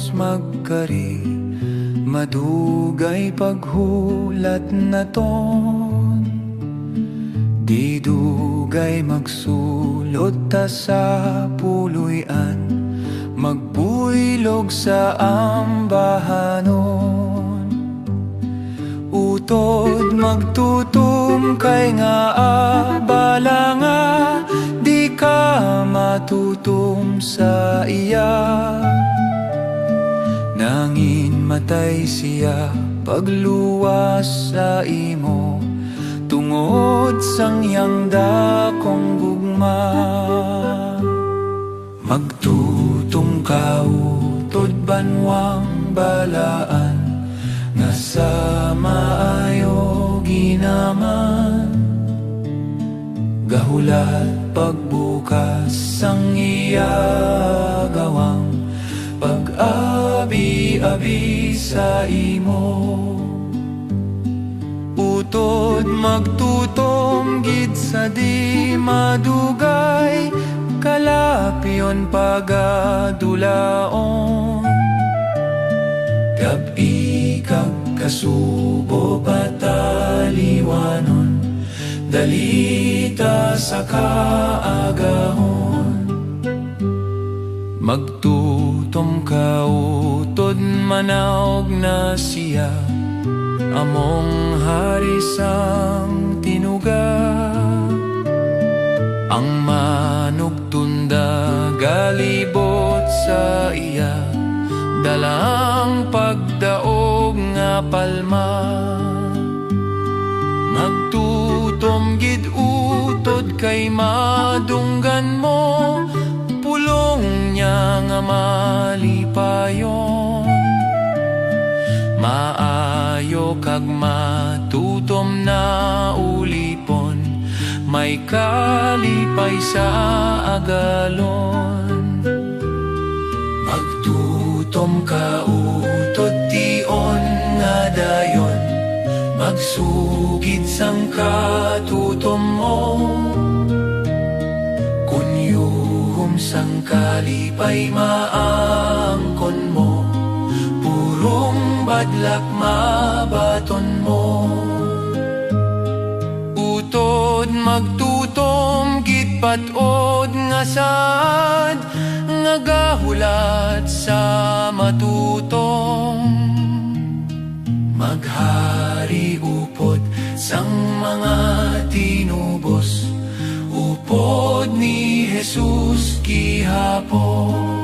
Diyos magkari, madugay paghulat na ton. Di dugay magsulot ta sa puluyan, magbuylog sa ambahanon. Utod magtutum kay nga abala nga, di ka matutum sa iya. Nangin matay siya pagluwas sa imo, tungod sang iyang dakong gugma. Magtutum ka utod banwang balaan, nga sa maayo ginaman. Gahulat pagbukas sang iya gawang, pag-abi-abi sa imo. Utod magtutom gid sa di madugay, kalapyon pagadulaon. Gabi kag kasubo pataliwanon, dalita sa kaagahon. Magtutom ka utod manawg na siya, among hari sang tinuga. Ang manugtunda galibot sa iya, dalang pagdaog nga palma. Magtutom gid utod kay madunggan mo, pulong niya nga malipayon. Maayo kag matutom na ulipon, may kalipay sa agalon. Magtutom ka utod tion nga dayon, magsugid sang katutom mo. Kunyuhom sang kalipay maangkon mo, purong badlak mabaton mo. Utod magtutom gid patod nga sad, nga gahulat sa matutom. Maghari upod sang mga tinubos, upod ni Jesus gihapon.